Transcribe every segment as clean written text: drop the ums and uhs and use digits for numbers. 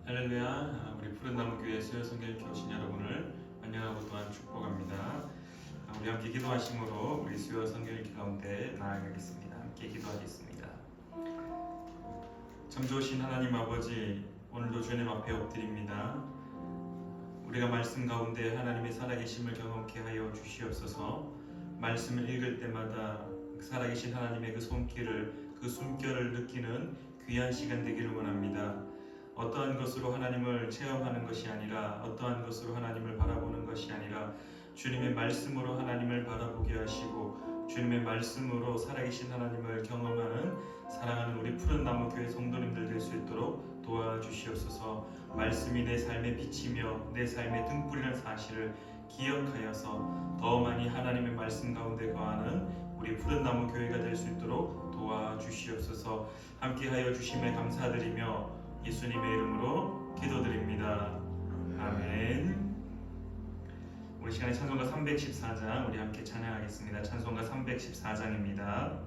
할렐루야. 우리 푸른나무교회 수요성결교회 오신 여러분을 환영하고 또한 축복합니다. 우리 함께 기도하심으로 우리 수요성결 가운데 나아가겠습니다. 함께 기도하겠습니다. 참 좋으신 하나님 아버지, 오늘도 주님 앞에 엎드립니다. 우리가 말씀 가운데 하나님의 살아계심을 경험케 하여 주시옵소서. 말씀을 읽을 때마다 살아계신 하나님의 그 손길을, 그 숨결을 느끼는 귀한 시간 되기를 원합니다. 어떠한 것으로 하나님을 체험하는 것이 아니라, 어떠한 것으로 하나님을 바라보는 것이 아니라 주님의 말씀으로 하나님을 바라보게 하시고 주님의 말씀으로 살아계신 하나님을 경험하는 사랑하는 우리 푸른나무 교회 성도님들 될 수 있도록 도와주시옵소서. 말씀이 내 삶의 빛이며 내 삶의 등불이라는 사실을 기억하여서 더 많이 하나님의 말씀 가운데 거하는 우리 푸른나무 교회가 될 수 있도록 도와주시옵소서. 함께하여 주심에 감사드리며 예수님의 이름으로 기도드립니다. 아멘. 우리 시간에 찬송가 314장 우리 함께 찬양하겠습니다. 찬송가 314장입니다.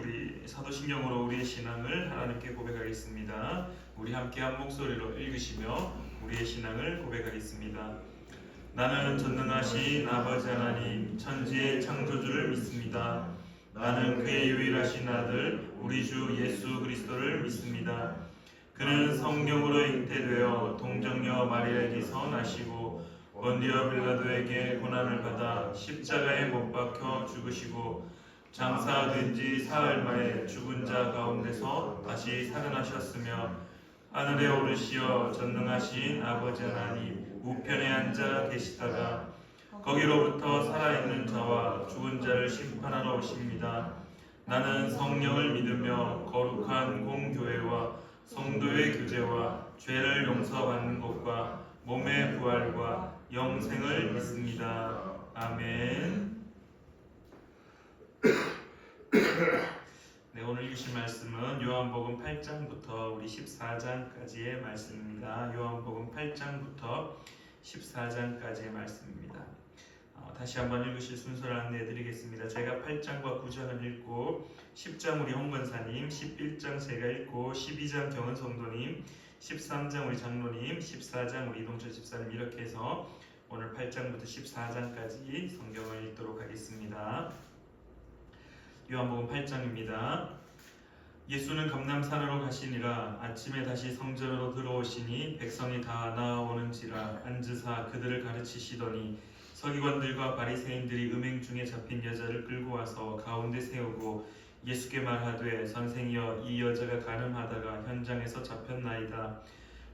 우리 사도신경으로 우리의 신앙을 하나님께 고백하겠습니다. 우리 함께 한 목소리로 읽으시며 우리의 신앙을 고백하겠습니다. 나는 전능하신 아버지 하나님 천지의 창조주를 믿습니다. 나는 그의 유일하신 아들 우리 주 예수 그리스도를 믿습니다. 그는 성령으로 잉태되어 동정녀 마리아에게서 나시고 본디오 빌라도에게 고난을 받아 십자가에 못 박혀 죽으시고 장사된 지 사흘 만에 죽은 자 가운데서 다시 살아나셨으며 하늘에 오르시어 전능하신 아버지 하나님 우편에 앉아 계시다가 거기로부터 살아있는 자와 죽은 자를 심판하러 오십니다. 나는 성령을 믿으며 거룩한 공교회와 성도의 교제와 죄를 용서받는 것과 몸의 부활과 영생을 믿습니다. 아멘. 네, 오늘 읽으실 말씀은 요한복음 8장부터 우리 14장까지의 말씀입니다. 요한복음 8장부터 14장까지의 말씀입니다. 다시 한번 읽으실 순서를 안내해드리겠습니다. 제가 8장과 9장을 읽고 10장 우리 홍건사님, 11장 제가 읽고 12장 경은 성도님, 13장 우리 장로님, 14장 우리 이동철 집사님 이렇게 해서 오늘 8장부터 14장까지 성경을 읽도록 하겠습니다. 요한복음 8장입니다. 예수는 감람산으로 가시니라. 아침에 다시 성전으로 들어오시니 백성이 다 나아오는지라 앉으사 그들을 가르치시더니 서기관들과 바리새인들이 음행 중에 잡힌 여자를 끌고 와서 가운데 세우고 예수께 말하되 선생이여 이 여자가 간음하다가 현장에서 잡혔나이다.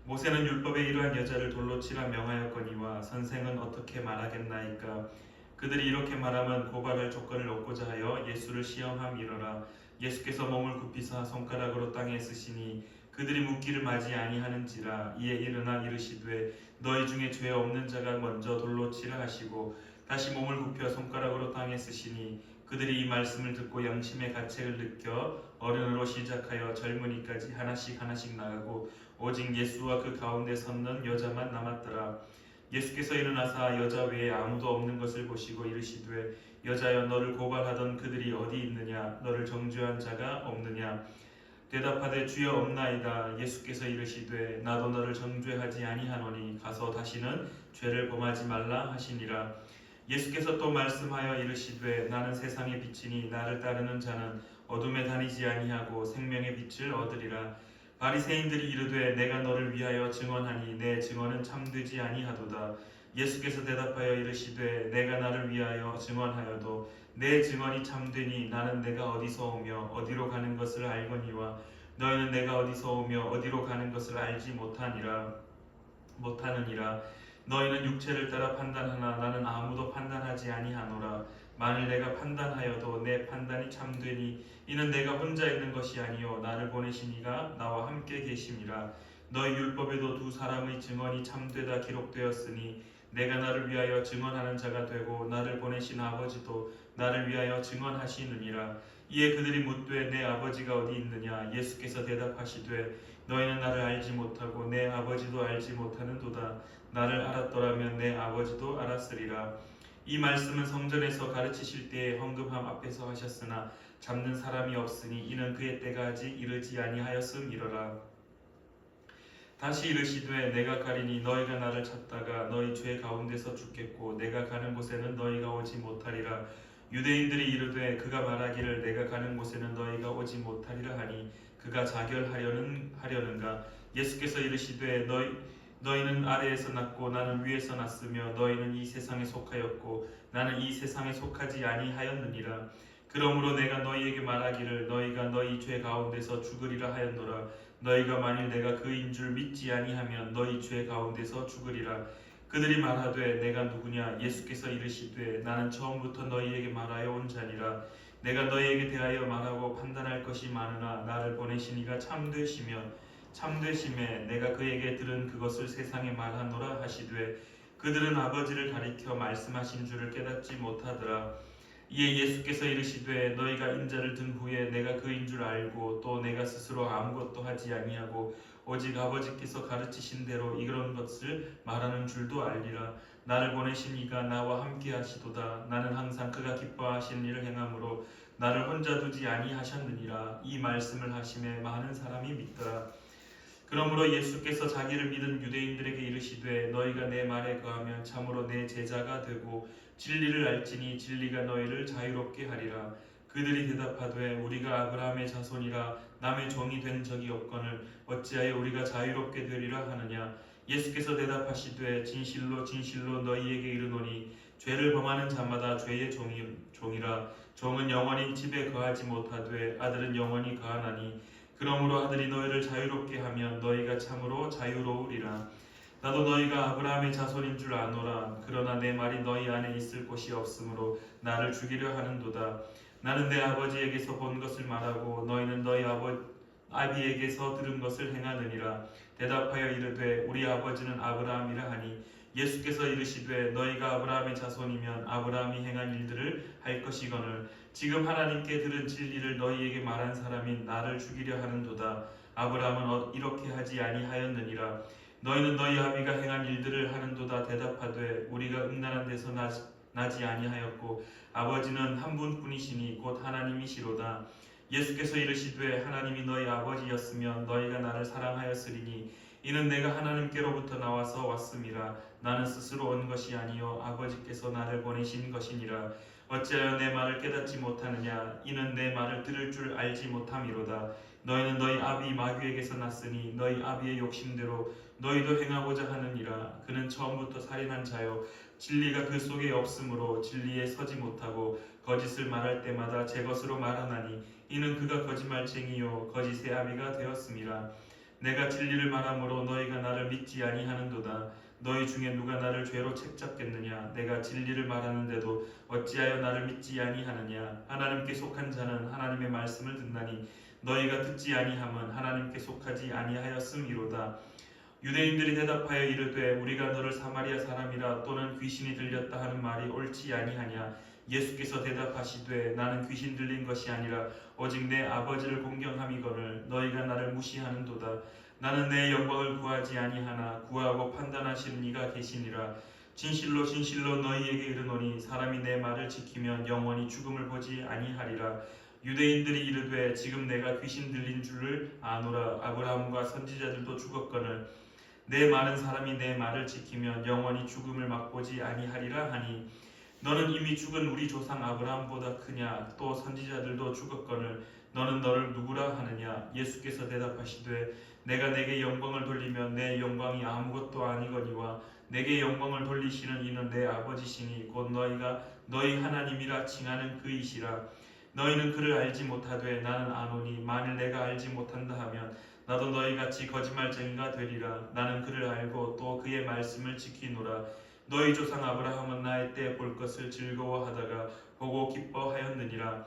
모세는 율법에 이러한 여자를 돌로 치라 명하였거니와 선생은 어떻게 말하겠나이까. 그들이 이렇게 말하면 고발할 조건을 얻고자 하여 예수를 시험함이러라. 예수께서 몸을 굽히사 손가락으로 땅에 쓰시니 그들이 묻기를 마지 아니하는지라. 이에 일어나 이르시되 너희 중에 죄 없는 자가 먼저 돌로 치라 하시고 다시 몸을 굽혀 손가락으로 땅에 쓰시니 그들이 이 말씀을 듣고 양심의 가책을 느껴 어른으로 시작하여 젊은이까지 하나씩 나가고 오직 예수와 그 가운데 섰는 여자만 남았더라. 예수께서 일어나사 여자 외에 아무도 없는 것을 보시고 이르시되 여자여 너를 고발하던 그들이 어디 있느냐. 너를 정죄한 자가 없느냐. 대답하되 주여 없나이다. 예수께서 이르시되 나도 너를 정죄하지 아니하노니 가서 다시는 죄를 범하지 말라 하시니라. 예수께서 또 말씀하여 이르시되 나는 세상의 빛이니 나를 따르는 자는 어둠에 다니지 아니하고 생명의 빛을 얻으리라. 바리새인들이 이르되 내가 너를 위하여 증언하니 내 증언은 참되지 아니하도다. 예수께서 대답하여 이르시되 내가 나를 위하여 증언하여도 내 증언이 참되니 나는 내가 어디서 오며 어디로 가는 것을 알거니와 너희는 내가 어디서 오며 어디로 가는 것을 알지 못하느니라. 너희는 육체를 따라 판단하나 나는 아무도 판단하지 아니하노라. 만일 내가 판단하여도 내 판단이 참되니 이는 내가 혼자 있는 것이 아니요 나를 보내신 이가 나와 함께 계심이라. 너희 율법에도 두 사람의 증언이 참되다 기록되었으니 내가 나를 위하여 증언하는 자가 되고 나를 보내신 아버지도 나를 위하여 증언하시느니라. 이에 그들이 묻되 내 아버지가 어디 있느냐. 예수께서 대답하시되 너희는 나를 알지 못하고 내 아버지도 알지 못하는도다. 나를 알았더라면 내 아버지도 알았으리라. 이 말씀은 성전에서 가르치실 때에 헌금함 앞에서 하셨으나 잡는 사람이 없으니 이는 그의 때가 아직 이르지 아니하였음이로라. 다시 이르시되 내가 가리니 너희가 나를 찾다가 너희 죄 가운데서 죽겠고 내가 가는 곳에는 너희가 오지 못하리라. 유대인들이 이르되 그가 말하기를 내가 가는 곳에는 너희가 오지 못하리라 하니 그가 자결하려는가. 예수께서 이르시되 너희는 아래에서 났고 나는 위에서 났으며 너희는 이 세상에 속하였고 나는 이 세상에 속하지 아니하였느니라. 그러므로 내가 너희에게 말하기를 너희가 너희 죄 가운데서 죽으리라 하였노라. 너희가 만일 내가 그인 줄 믿지 아니하면 너희 죄 가운데서 죽으리라. 그들이 말하되 내가 누구냐. 예수께서 이르시되 나는 처음부터 너희에게 말하여 온 자니라. 내가 너희에게 대하여 말하고 판단할 것이 많으나 나를 보내신 이가 참되심에 내가 그에게 들은 그것을 세상에 말하노라 하시되 그들은 아버지를 가리켜 말씀하신 줄을 깨닫지 못하더라. 이에 예수께서 이르시되 너희가 인자를 든 후에 내가 그인 줄 알고 또 내가 스스로 아무것도 하지 아니하고 오직 아버지께서 가르치신 대로 이런 것을 말하는 줄도 알리라. 나를 보내신 이가 나와 함께 하시도다. 나는 항상 그가 기뻐하시는 일을 행함으로 나를 혼자 두지 아니하셨느니라. 이 말씀을 하심에 많은 사람이 믿더라. 그러므로 예수께서 자기를 믿은 유대인들에게 이르시되 너희가 내 말에 거하면 참으로 내 제자가 되고 진리를 알지니 진리가 너희를 자유롭게 하리라. 그들이 대답하되 우리가 아브라함의 자손이라 남의 종이 된 적이 없거늘 어찌하여 우리가 자유롭게 되리라 하느냐. 예수께서 대답하시되 진실로 너희에게 이르노니 죄를 범하는 자마다 죄의 종이라. 종은 영원히 집에 거하지 못하되 아들은 영원히 거하나니 그러므로 아들이 너희를 자유롭게 하면 너희가 참으로 자유로우리라. 나도 너희가 아브라함의 자손인 줄 아노라. 그러나 내 말이 너희 안에 있을 곳이 없으므로 나를 죽이려 하는도다. 나는 내 아버지에게서 본 것을 말하고 너희는 너희 아비에게서 들은 것을 행하느니라. 대답하여 이르되 우리 아버지는 아브라함이라 하니 예수께서 이르시되 너희가 아브라함의 자손이면 아브라함이 행한 일들을 할 것이거늘 지금 하나님께 들은 진리를 너희에게 말한 사람인 나를 죽이려 하는도다. 아브라함은 이렇게 하지 아니하였느니라. 너희는 너희 아비가 행한 일들을 하는도다. 대답하되 우리가 음란한 데서 나지 아니하였고 아버지는 한 분뿐이시니 곧 하나님이시로다. 예수께서 이르시되 하나님이 너희 아버지였으면 너희가 나를 사랑하였으리니 이는 내가 하나님께로부터 나와서 왔음이라. 나는 스스로 온 것이 아니요 아버지께서 나를 보내신 것이니라. 어찌하여 내 말을 깨닫지 못하느냐? 이는 내 말을 들을 줄 알지 못함이로다. 너희는 너희 아비 마귀에게서 났으니 너희 아비의 욕심대로 너희도 행하고자 하느니라. 그는 처음부터 살인한 자요 진리가 그 속에 없으므로 진리에 서지 못하고 거짓을 말할 때마다 제 것으로 말하나니 이는 그가 거짓말쟁이요 거짓의 아비가 되었음이라. 내가 진리를 말하므로 너희가 나를 믿지 아니하는도다. 너희 중에 누가 나를 죄로 책잡겠느냐? 내가 진리를 말하는데도 어찌하여 나를 믿지 아니하느냐? 하나님께 속한 자는 하나님의 말씀을 듣나니 너희가 듣지 아니함은 하나님께 속하지 아니하였음이로다. 유대인들이 대답하여 이르되 우리가 너를 사마리아 사람이라 또는 귀신이 들렸다 하는 말이 옳지 아니하냐? 예수께서 대답하시되 나는 귀신 들린 것이 아니라 오직 내 아버지를 공경함이거늘 너희가 나를 무시하는도다. 나는 내 영광을 구하지 아니하나 구하고 판단하시는 이가 계시니라. 진실로 진실로 너희에게 이르노니 사람이 내 말을 지키면 영원히 죽음을 보지 아니하리라. 유대인들이 이르되 지금 내가 귀신 들린 줄을 아노라. 아브라함과 선지자들도 죽었거늘 내 많은 사람이 내 말을 지키면 영원히 죽음을 맛보지 아니하리라 하니 너는 이미 죽은 우리 조상 아브라함보다 크냐? 또 선지자들도 죽었거늘 너는 너를 누구라 하느냐? 예수께서 대답하시되 내가 내게 영광을 돌리면 내 영광이 아무것도 아니거니와 내게 영광을 돌리시는 이는 내 아버지시니 곧 너희가 너희 하나님이라 칭하는 그이시라. 너희는 그를 알지 못하되 나는 아노니 만일 내가 알지 못한다 하면 나도 너희같이 거짓말쟁이가 되리라. 나는 그를 알고 또 그의 말씀을 지키노라. 너희 조상 아브라함은 나의 때 볼 것을 즐거워하다가 보고 기뻐하였느니라.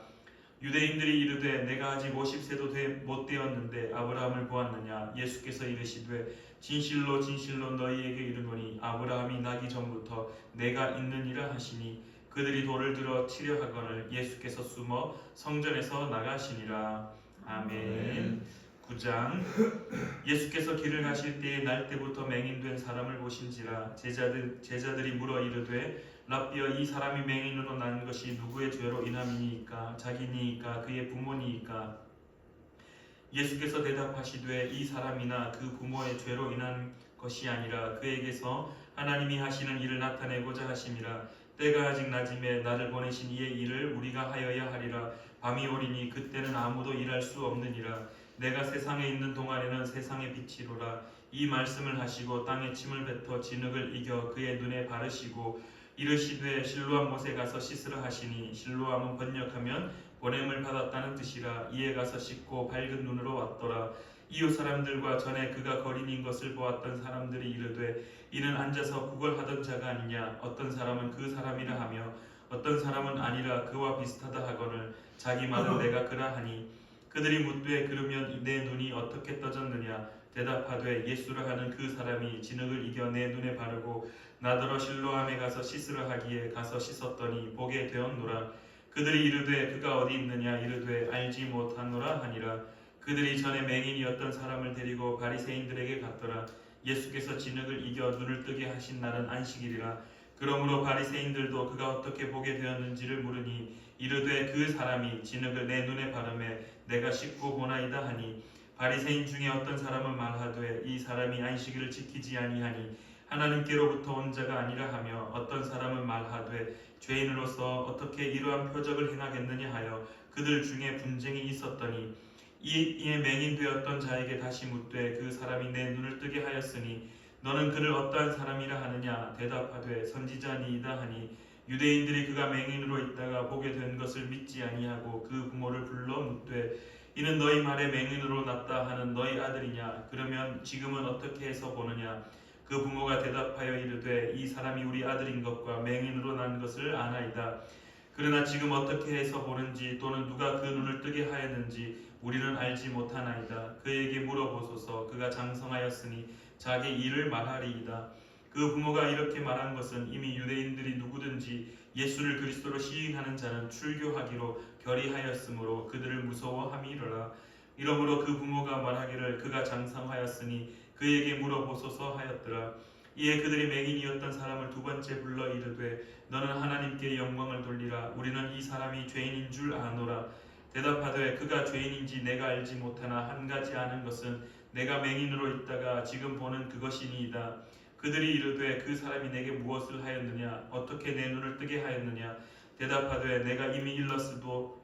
유대인들이 이르되 내가 아직 50세도 못 되었는데 아브라함을 보았느냐? 예수께서 이르시되 진실로 진실로 너희에게 이르노니 아브라함이 나기 전부터 내가 있느니라 하시니 그들이 돌을 들어 치려 하거늘 예수께서 숨어 성전에서 나가시니라. 아멘. 9장. 예수께서 길을 가실 때에 날 때부터 맹인된 사람을 보신지라. 제자들이 물어 이르되 랍비여 이 사람이 맹인으로 난 것이 누구의 죄로 인함이니까? 자기니이까 그의 부모니이까? 예수께서 대답하시되 이 사람이나 그 부모의 죄로 인한 것이 아니라 그에게서 하나님이 하시는 일을 나타내고자 하심이라. 때가 아직 낮음에 나를 보내신 이의 일을 우리가 하여야 하리라. 밤이 오리니 그때는 아무도 일할 수 없느니라. 내가 세상에 있는 동안에는 세상의 빛이로라. 이 말씀을 하시고 땅에 침을 뱉어 진흙을 이겨 그의 눈에 바르시고 이르시되 실로암 못에 가서 씻으라 하시니 실로암은 번역하면 보냄을 받았다는 뜻이라. 이에 가서 씻고 밝은 눈으로 왔더라. 이웃 사람들과 전에 그가 거린인 것을 보았던 사람들이 이르되 이는 앉아서 구걸하던 자가 아니냐? 어떤 사람은 그 사람이라 하며 어떤 사람은 아니라 그와 비슷하다 하거늘 자기 말은 내가 그라 하니 그들이 묻되 그러면 내 눈이 어떻게 떠졌느냐? 대답하되 예수라 하는 그 사람이 진흙을 이겨 내 눈에 바르고 나더러 실로암에 가서 씻으라 하기에 가서 씻었더니 보게 되었노라. 그들이 이르되 그가 어디 있느냐? 이르되 알지 못하노라 하니라. 그들이 전에 맹인이었던 사람을 데리고 바리새인들에게 갔더라. 예수께서 진흙을 이겨 눈을 뜨게 하신 날은 안식일이라. 그러므로 바리새인들도 그가 어떻게 보게 되었는지를 물으니 이르되 그 사람이 진흙을 내 눈에 바르매 내가 씻고 보나이다 하니 바리새인 중에 어떤 사람은 말하되 이 사람이 안식일을 지키지 아니하니 하나님께로부터 온 자가 아니라 하며 어떤 사람은 말하되 죄인으로서 어떻게 이러한 표적을 행하겠느냐 하여 그들 중에 분쟁이 있었더니 이에 맹인 되었던 자에게 다시 묻되 그 사람이 내 눈을 뜨게 하였으니 너는 그를 어떠한 사람이라 하느냐? 대답하되 선지자니이다 하니 유대인들이 그가 맹인으로 있다가 보게 된 것을 믿지 아니하고 그 부모를 불러 묻되 이는 너희 말에 맹인으로 났다 하는 너희 아들이냐? 그러면 지금은 어떻게 해서 보느냐? 그 부모가 대답하여 이르되 이 사람이 우리 아들인 것과 맹인으로 난 것을 아나이다. 그러나 지금 어떻게 해서 보는지 또는 누가 그 눈을 뜨게 하였는지 우리는 알지 못하나이다. 그에게 물어보소서. 그가 장성하였으니 자기 일을 말하리이다. 그 부모가 이렇게 말한 것은 이미 유대인들이 누구든지 예수를 그리스도로 시인하는 자는 출교하기로 결의하였으므로 그들을 무서워함이로라. 이러므로 그 부모가 말하기를 그가 장성하였으니 그에게 물어보소서 하였더라. 이에 그들이 맹인이었던 사람을 두 번째 불러 이르되 너는 하나님께 영광을 돌리라. 우리는 이 사람이 죄인인 줄 아노라. 대답하되 그가 죄인인지 내가 알지 못하나 한 가지 아는 것은 내가 맹인으로 있다가 지금 보는 그것이니이다. 그들이 이르되 그 사람이 내게 무엇을 하였느냐? 어떻게 내 눈을 뜨게 하였느냐? 대답하되 내가 이미 일렀어도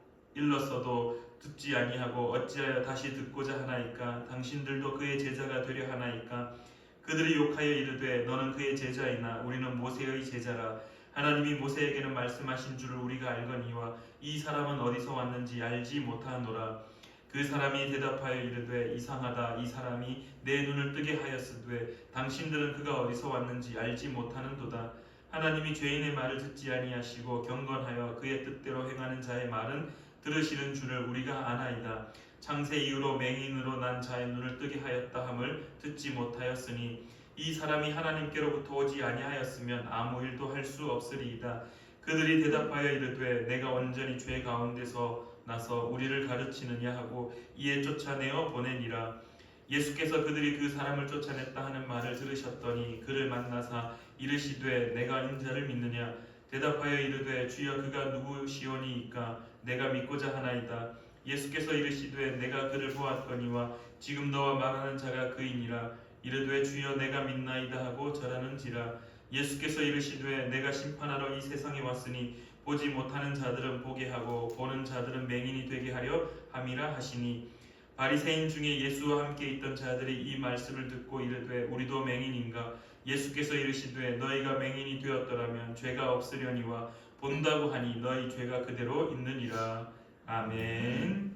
듣지 아니하고 어찌하여 다시 듣고자 하나이까? 당신들도 그의 제자가 되려 하나이까? 그들이 욕하여 이르되 너는 그의 제자이나 우리는 모세의 제자라. 하나님이 모세에게는 말씀하신 줄을 우리가 알거니와 이 사람은 어디서 왔는지 알지 못하노라. 그 사람이 대답하여 이르되 이상하다. 이 사람이 내 눈을 뜨게 하였으되 당신들은 그가 어디서 왔는지 알지 못하는도다. 하나님이 죄인의 말을 듣지 아니하시고 경건하여 그의 뜻대로 행하는 자의 말은 들으시는 줄을 우리가 아나이다. 창세 이후로 맹인으로 난 자의 눈을 뜨게 하였다 함을 듣지 못하였으니 이 사람이 하나님께로부터 오지 아니하였으면 아무 일도 할 수 없으리이다. 그들이 대답하여 이르되 내가 온전히 죄 가운데서 나서 우리를 가르치느냐 하고 이에 쫓아내어 보내니라. 예수께서 그들이 그 사람을 쫓아냈다 하는 말을 들으셨더니 그를 만나사 이르시되 내가 인자를 믿느냐? 대답하여 이르되 주여 그가 누구시오니이까? 내가 믿고자 하나이다. 예수께서 이르시되 내가 그를 보았거니와 지금 너와 말하는 자가 그이니라. 이르되 주여 내가 믿나이다 하고 절하는지라. 예수께서 이르시되 내가 심판하러 이 세상에 왔으니 보지 못하는 자들은 보게 하고 보는 자들은 맹인이 되게 하려 함이라 하시니 바리새인 중에 예수와 함께 있던 자들이 이 말씀을 듣고 이르되 우리도 맹인인가? 예수께서 이르시되 너희가 맹인이 되었더라면 죄가 없으려니와 본다고 하니 너희 죄가 그대로 있느니라. 아멘.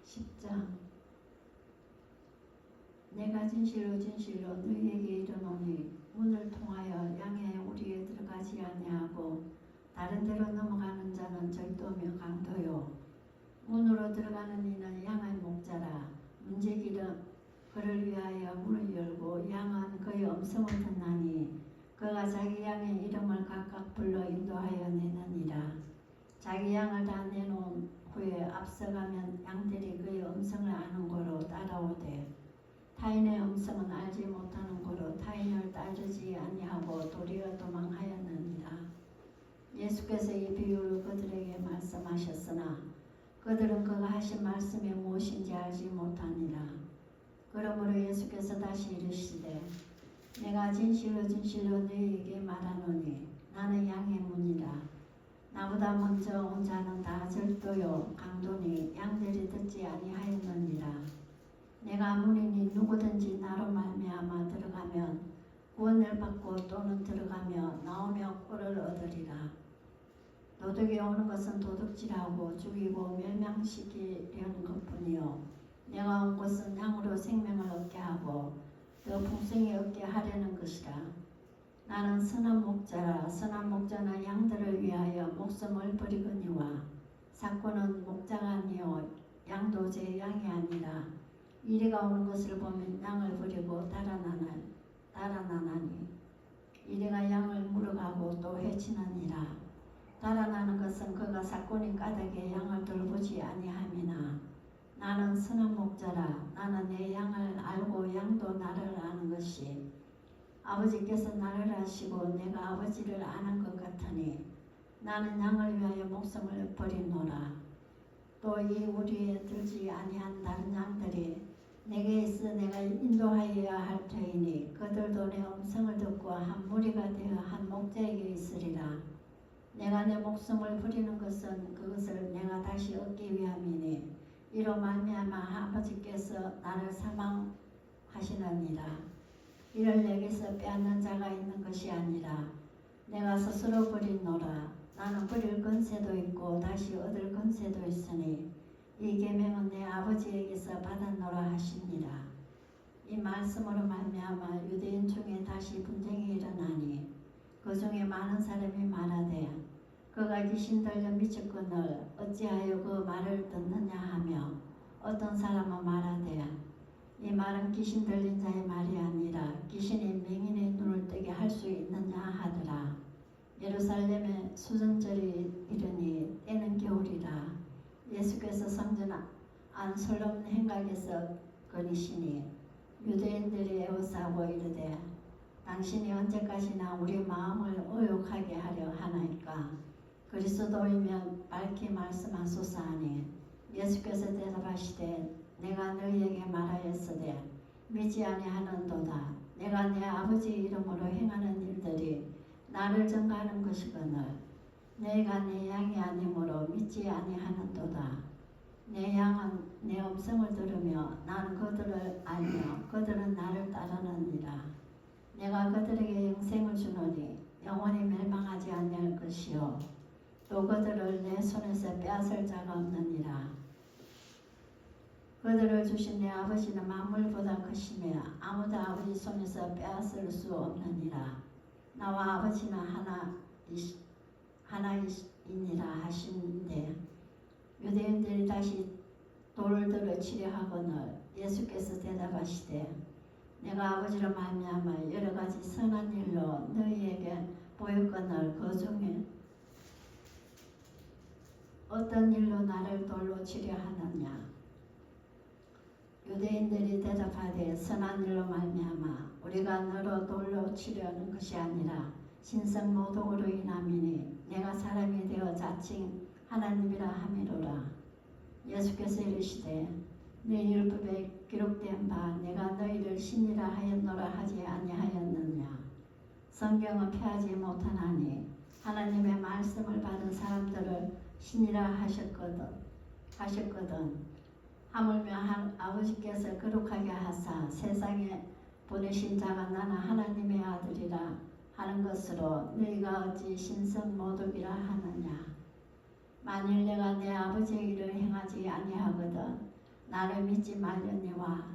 10장. 내가 진실로 진실로 너희에게 이르노니 문을 통하여 양의 우리에 들어가지 아니하고 다른 데로 넘어가는 자는 절도며 강도요 문으로 들어가는 이는 양의 목자라. 문지기는 그를 위하여 문을 열고 양은 그의 음성을 듣나니 그가 자기 양의 이름을 각각 불러 인도하여 내느니라. 자기 양을 다 내놓은 후에 앞서가면 양들이 그의 음성을 아는 고로 따라오되 타인의 음성은 알지 못하는 고로 타인을 따르지 아니하고 도리어 도망하였느니라. 예수께서 이 비유를 그들에게 말씀하셨으나 그들은 그가 하신 말씀이 무엇인지 알지 못하니라. 그러므로 예수께서 다시 이르시되 내가 진실로 진실로 너희에게 말하노니 나는 양의 문이라. 나보다 먼저 온 자는 다 절도요 강도니 양들이 듣지 아니하였느니라. 내가 문이니 누구든지 나로 말미암아 들어가면 구원을 받고 또는 들어가며 나오며 꼴을 얻으리라. 도둑이 오는 것은 도둑질하고 죽이고 멸망시키려는 것뿐이요 내가 온 것은 양으로 생명을 얻게 하고 더 풍성히 얻게 하려는 것이라. 나는 선한 목자라. 선한 목자는 양들을 위하여 목숨을 버리거니와 사꾼은 목자가 아니요 양도 제 양이 아니라. 이리가 오는 것을 보면 양을 버리고 달아나나니 이리가 양을 물어가고 또 해치느니라. 달아나는 것은 그가 사꾼인 까닭에 양을 돌보지 아니함이나 나는 선한 목자라. 나는 내 양을 알고 양도 나를 아는 것이 아버지께서 나를 아시고 내가 아버지를 아는 것 같으니 나는 양을 위하여 목숨을 버리노라. 또 이 우리에 들지 아니한 다른 양들이 내게 있어 내가 인도하여야 할 터이니 그들도 내 음성을 듣고 한 무리가 되어 한 목자에게 있으리라. 내가 내 목숨을 버리는 것은 그것을 내가 다시 얻기 위함이니 이로 말미암아 아버지께서 나를 사망하시느니라. 이를 내게서 빼앗는 자가 있는 것이 아니라 내가 스스로 버리노라. 나는 버릴 권세도 있고 다시 얻을 권세도 있으니 이 계명은 내 아버지에게서 받았노라 하시니라. 이 말씀으로 말미암아 유대인 중에 다시 분쟁이 일어나니 그 중에 많은 사람이 말하되 그가 귀신 들려 미쳤거늘 어찌하여 그 말을 듣느냐 하며 어떤 사람은 말하되 이 말은 귀신 들린 자의 말이 아니라 귀신이 맹인의 눈을 뜨게 할 수 있느냐 하더라. 예루살렘에 수전절이 이르니 때는 겨울이라. 예수께서 성전 안 솔로몬 행각에서 거니시니 유대인들이 애워싸고 이르되 당신이 언제까지나 우리 마음을 의욕하게 하려 하나이까? 그리스도이면 밝히 말씀하소서 하니 예수께서 대답하시되 내가 너희에게 말하였으되 믿지 아니하는도다. 내가 내 아버지 이름으로 행하는 일들이 나를 증거하는 것이거늘 너희가 내 양이 아니므로 믿지 아니하는도다. 내 양은 내 음성을 들으며 나는 그들을 알며 그들은 나를 따르느니라. 내가 그들에게 영생을 주노니 영원히 멸망하지 아니할 것이요 또 그들을 내 손에서 빼앗을 자가 없느니라. 그들을 주신 내 아버지는 만물보다 크시며 아무도 아버지 손에서 빼앗을 수 없느니라. 나와 아버지는 하나이니라 하시는데 유대인들이 다시 돌을 들어 치려 하거늘 예수께서 대답하시되 내가 아버지로 말미암아 여러 가지 선한 일로 너희에게 보였거늘 그 중에 어떤 일로 나를 돌로 치려 하느냐? 유대인들이 대답하되 선한 일로 말미암아 우리가 너로 돌로 치려는 것이 아니라 신성 모독으로 인함이니 내가 사람이 되어 자칭 하나님이라 함이로라. 예수께서 이르시되 네 율법에 기록된 바 내가 너희를 신이라 하였노라 하지 아니하였느냐? 성경은 폐하지 못하나니 하나님의 말씀을 받은 사람들을 신이라 하셨거든. 하물며 아버지께서 거룩하게 하사 세상에 보내신 자가 나는 하나님의 아들이라 하는 것으로 너희가 어찌 신성 모독이라 하느냐? 만일 내가 내 아버지의 일을 행하지 아니하거든 나를 믿지 말려니와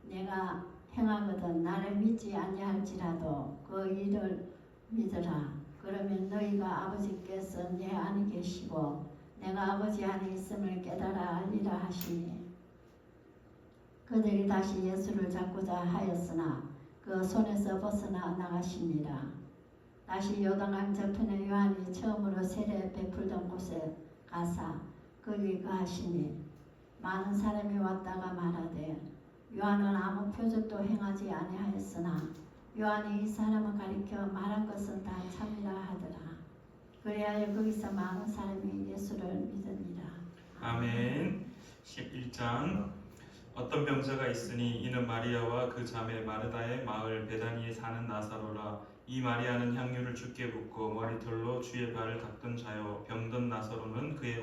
내가 행하거든 나를 믿지 아니할지라도 그 일을 믿으라. 그러면 너희가 아버지께서 내 안에 계시고 내가 아버지 안에 있음을 깨달아 알리라 하시니 그들이 다시 예수를 잡고자 하였으나 그 손에서 벗어나 나가시니라. 다시 요단강 저편에 요한이 처음으로 세례 베풀던 곳에 가사 거기 가시니 많은 사람이 왔다가 말하되 요한은 아무 표적도 행하지 아니하였으나 요한이 이 사람을 가리켜 말한 것은 다 참이라 하더라. 그리하여 거기서 많은 사람이 예수를 믿으니라. 아멘. 11장 어떤 병자가 있으니 이는 마리아와 그 자매 마르다의 마을 베다니에 사는 나사로라. 이 마리아는 향유를 주께 붓고 머리털로 주의 발을 닦던 자요 병든 나사로는 그의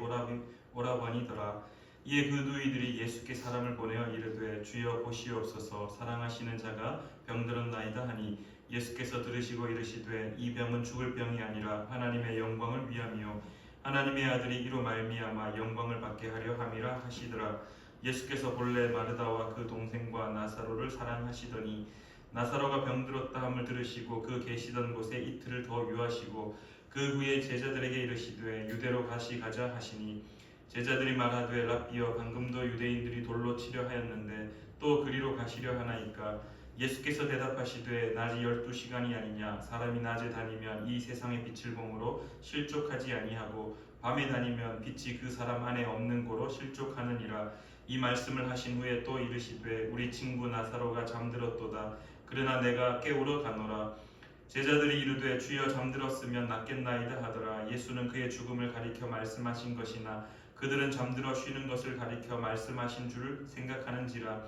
오라버니더라. 이에 그 누이들이 예수께 사람을 보내어 이르되 주여 보시옵소서 사랑하시는 자가 병들었나이다 하니 예수께서 들으시고 이르시되 이 병은 죽을 병이 아니라 하나님의 영광을 위함이요 하나님의 아들이 이로 말미암아 영광을 받게 하려 함이라 하시더라. 예수께서 본래 마르다와 그 동생과 나사로를 사랑하시더니 나사로가 병들었다 함을 들으시고 그 계시던 곳에 이틀을 더 유하시고 그 후에 제자들에게 이르시되 유대로 가자 하시니 제자들이 말하되 랍비여 방금도 유대인들이 돌로 치려 하였는데 또 그리로 가시려 하나이까? 예수께서 대답하시되 낮이 12시간이 아니냐? 사람이 낮에 다니면 이 세상의 빛을 봉으로 실족하지 아니하고 밤에 다니면 빛이 그 사람 안에 없는 고로 실족하느니라. 이 말씀을 하신 후에 또 이르시되 우리 친구 나사로가 잠들었도다. 그러나 내가 깨우러 가노라. 제자들이 이르되 주여 잠들었으면 낫겠나이다 하더라. 예수는 그의 죽음을 가리켜 말씀하신 것이나 그들은 잠들어 쉬는 것을 가리켜 말씀하신 줄 생각하는지라.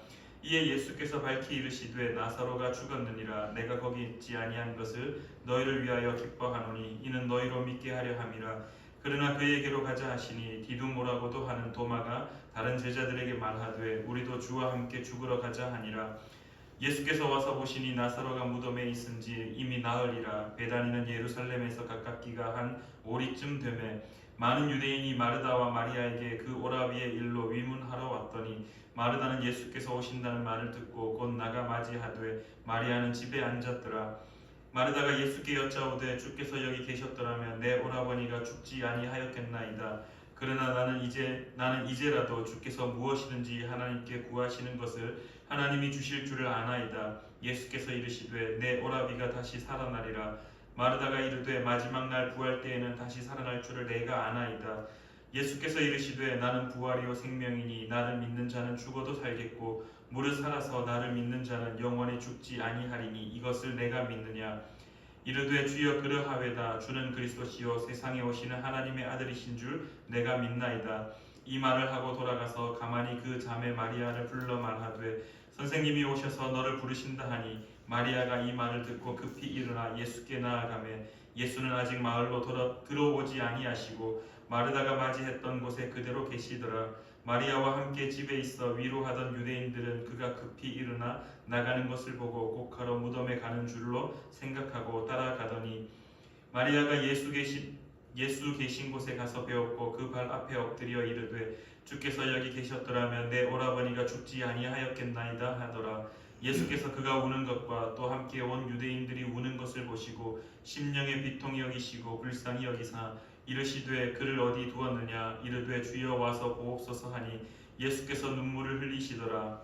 이에 예수께서 밝히 이르시되 나사로가 죽었느니라. 내가 거기 있지 아니한 것을 너희를 위하여 기뻐하노니 이는 너희로 믿게 하려 함이라. 그러나 그에게로 가자 하시니 디두모라고도 하는 도마가 다른 제자들에게 말하되 우리도 주와 함께 죽으러 가자 하니라. 예수께서 와서 보시니 나사로가 무덤에 있은지 이미 나흘이라. 베다니는 예루살렘에서 가깝기가 한 오리쯤 되매 많은 유대인이 마르다와 마리아에게 그 오라비의 일로 위문하러 왔더니 마르다는 예수께서 오신다는 말을 듣고 곧 나가 맞이하되 마리아는 집에 앉았더라. 마르다가 예수께 여짜오되 주께서 여기 계셨더라면 내 오라버니가 죽지 아니하였겠나이다. 그러나 나는 이제라도 주께서 무엇이든지 하나님께 구하시는 것을 하나님이 주실 줄을 아나이다. 예수께서 이르시되 내 오라비가 다시 살아나리라. 마르다가 이르되 마지막 날 부활 때에는 다시 살아날 줄을 내가 아나이다. 예수께서 이르시되 나는 부활이요 생명이니 나를 믿는 자는 죽어도 살겠고 무릇 살아서 나를 믿는 자는 영원히 죽지 아니하리니 이것을 내가 믿느냐. 이르되 주여 그러하외다. 주는 그리스도시요 세상에 오시는 하나님의 아들이신 줄 내가 믿나이다. 이 말을 하고 돌아가서 가만히 그 자매 마리아를 불러 말하되 선생님이 오셔서 너를 부르신다 하니 마리아가 이 말을 듣고 급히 일어나 예수께 나아가매 예수는 아직 마을로 들어오지 아니하시고 마르다가 맞이했던 곳에 그대로 계시더라. 마리아와 함께 집에 있어 위로하던 유대인들은 그가 급히 일어나 나가는 것을 보고 곡하러 무덤에 가는 줄로 생각하고 따라가더니 마리아가 예수 계신 곳에 가서 배웠고 그 발 앞에 엎드려 이르되 주께서 여기 계셨더라면 내 오라버니가 죽지 아니하였겠나이다 하더라. 예수께서 그가 우는 것과 또 함께 온 유대인들이 우는 것을 보시고 심령의 비통이 여기시고 불쌍히 여기사 이르시되 그를 어디 두었느냐. 이르되 주여 와서 보옵소서 하니 예수께서 눈물을 흘리시더라.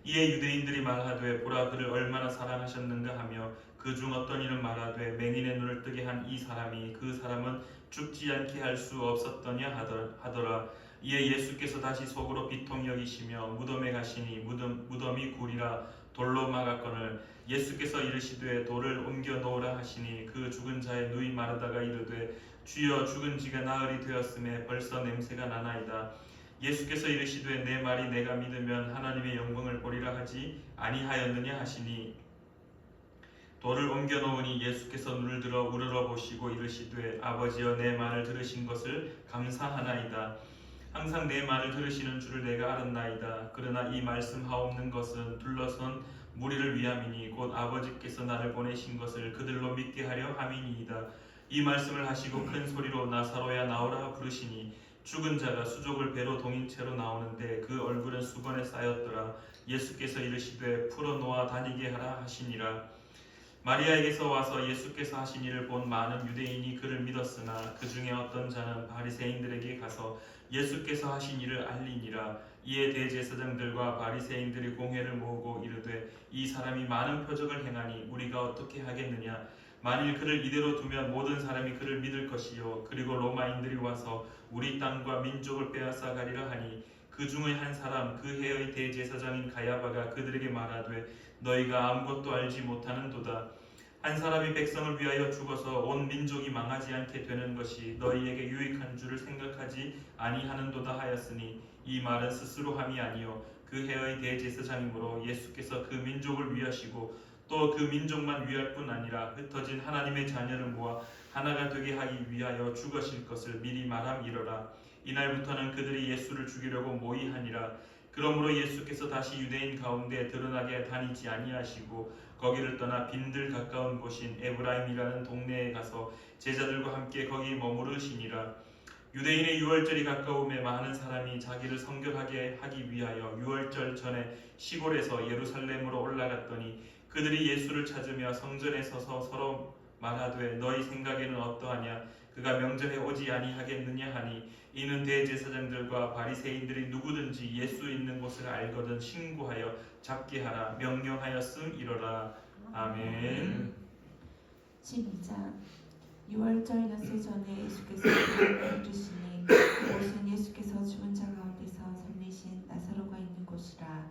이에 유대인들이 말하되 보라 그를 얼마나 사랑하셨는가 하며 그 중 어떤 이는 말하되 맹인의 눈을 뜨게 한 이 사람이 그 사람은 죽지 않게 할 수 없었더냐 하더라. 이에 예수께서 다시 속으로 비통히 여기시며 무덤에 가시니 무덤이 굴이라 돌로 막았거늘 예수께서 이르시되 돌을 옮겨 놓으라 하시니 그 죽은 자의 누이 마르다가 이르되 주여 죽은 지가 나흘이 되었음에 벌써 냄새가 나나이다. 예수께서 이르시되 내 말이 내가 믿으면 하나님의 영광을 보리라 하지 아니하였느냐 하시니 돌을 옮겨 놓으니 예수께서 눈을 들어 우러러 보시고 이르시되 아버지여 내 말을 들으신 것을 감사하나이다. 항상 내 말을 들으시는 줄을 내가 알았나이다. 그러나 이 말씀하옵는 것은 둘러선 무리를 위함이니 곧 아버지께서 나를 보내신 것을 그들로 믿게 하려 함이니이다. 이 말씀을 하시고 큰 소리로 나사로야 나오라 부르시니 죽은 자가 수족을 배로 동인 채로 나오는데 그 얼굴은 수건에 쌓였더라. 예수께서 이르시되 풀어놓아 다니게 하라 하시니라. 마리아에게서 와서 예수께서 하신 일을 본 많은 유대인이 그를 믿었으나 그 중에 어떤 자는 바리새인들에게 가서 예수께서 하신 일을 알리니라. 이에 대제사장들과 바리새인들이 공회를 모으고 이르되 이 사람이 많은 표적을 행하니 우리가 어떻게 하겠느냐. 만일 그를 이대로 두면 모든 사람이 그를 믿을 것이요 그리고 로마인들이 와서 우리 땅과 민족을 빼앗아 가리라 하니 그 중의 한 사람 그 해의 대제사장인 가야바가 그들에게 말하되 너희가 아무것도 알지 못하는도다. 한 사람이 백성을 위하여 죽어서 온 민족이 망하지 않게 되는 것이 너희에게 유익한 줄을 생각하지 아니하는도다 하였으니 이 말은 스스로 함이 아니요 그 해의 대제사장이므로 예수께서 그 민족을 위하시고 또 그 민족만 위할 뿐 아니라 흩어진 하나님의 자녀를 모아 하나가 되게 하기 위하여 죽으실 것을 미리 말함이러라. 이날부터는 그들이 예수를 죽이려고 모의하니라. 그러므로 예수께서 다시 유대인 가운데 드러나게 다니지 아니하시고 거기를 떠나 빈들 가까운 곳인 에브라임이라는 동네에 가서 제자들과 함께 거기 머무르시니라. 유대인의 유월절이 가까움에 많은 사람이 자기를 성결하게 하기 위하여 유월절 전에 시골에서 예루살렘으로 올라갔더니 그들이 예수를 찾으며 성전에 서서 서로 말하되 너희 생각에는 어떠하냐. 그가 명절에 오지 아니하겠느냐 하니 이는 대제사장들과 바리새인들이 누구든지 예수 있는 곳을 알거든 신고하여 잡게 하라 명령하였음이로라. 아멘. 12장. 6월절 엿새 전에 예수께서 이르시니 그곳은 예수께서 죽은 자 가운데서 살리신 나사로가 있는 곳이라.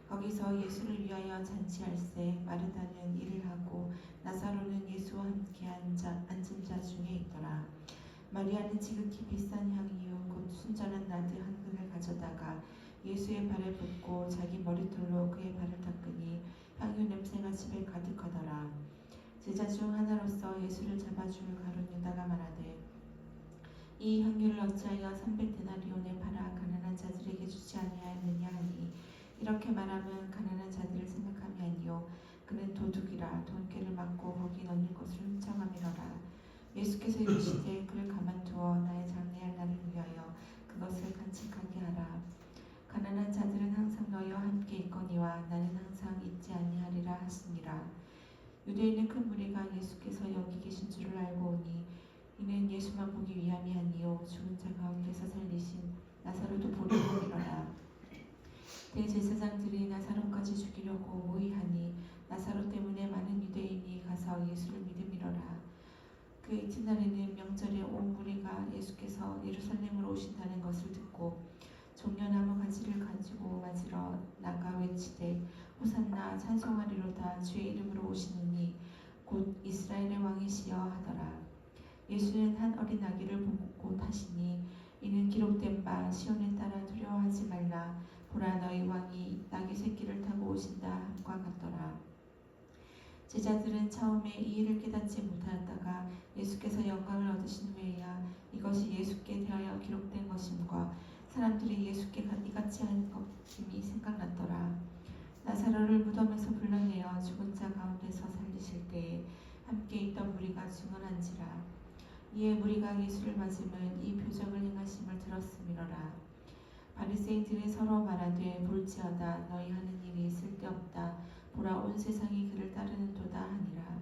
거기서 예수를 위하여 잔치할세 마르다는 일을 하고 나사로는 예수와 함께 앉은 자 중에 있더라. 마리아는 지극히 비싼 향이요 곧 순전한 나드 한 근을 가져다가 예수의 발에 붓고 자기 머리털로 그의 발을 닦으니 향유 냄새가 집에 가득하더라. 제자 중 하나로서 예수를 잡아줄 가룟 유다가 말하되 이 향유를 어찌하여 300데나리온에 팔아 가난한 자들에게 주지 아니하였느냐 하니 이렇게 말하면 가난한 자들을 생각함이 아니요 그는 도둑이라 돈꾀를 맞고 거기 넣는 것을 훔쳐함이로라. 예수께서 이르시되 그를 가만두어 나의 장래할 날을 위하여 그것을 간직하게 하라. 가난한 자들은 항상 너희와 함께 있거니와 나는 항상 있지 아니하리라 하시니라. 유대인의 큰 무리가 예수께서 여기 계신 줄을 알고 오니 이는 예수만 보기 위함이 아니요 죽은 자 가운데서 살리신 나사로도 보려고 이러라. 대제사장들이 나사로까지 죽이려고 모의하니 나사로 때문에 많은 유대인이 가서 예수를 믿음이로라. 그 이튿날에는 명절에 온 무리가 예수께서 예루살렘으로 오신다는 것을 듣고 종려나무 가지를 가지고 맞으러 나가 외치되 호산나 찬송하리로다 주의 이름으로 오시느니 곧 이스라엘의 왕이시여 하더라. 예수는 한 어린 아기를 보고 타시니 이는 기록된 바 시온에 따라 두려워하지 말라 보라 너희 왕이 나귀 새끼를 타고 오신다 함과 같더라. 제자들은 처음에 이 일을 깨닫지 못하였다가 예수께서 영광을 얻으신 후에야 이것이 예수께 대하여 기록된 것임과 사람들이 예수께 이같이 한 것임이 생각났더라. 나사로를 무덤에서 불러내어 죽은 자 가운데서 살리실 때에 함께 있던 무리가 증언한지라. 이에 무리가 예수를 맞으면 이 표적을 행하심을 들었음이로라. 바리새인들이 서로 말하되 볼지어다 너희 하는 일이 쓸데없다 보라 온 세상이 그를 따르는도다 하니라.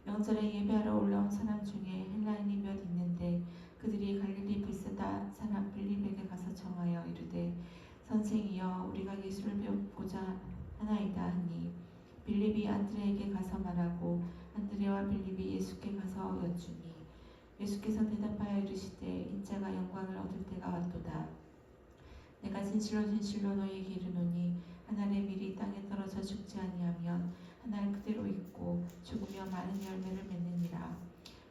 명절에 예배하러 올라온 사람 중에 헬라인이 몇 있는데 그들이 갈릴리 벳세다 사람 빌립에게 가서 청하여 이르되 선생이여 우리가 예수를 배우고자 하나이다 하니 빌립이 안드레에게 가서 말하고 안드레와 빌립이 예수께 가서 여쭈니 예수께서 대답하여 이르시되 인자가 영광을 얻을 때가 왔도다. 내가 진실로 진실로 너희에게 이르노니 한 알의 밀이 땅에 떨어져 죽지 아니하면 한 알 그대로 있고 죽으며 많은 열매를 맺느니라.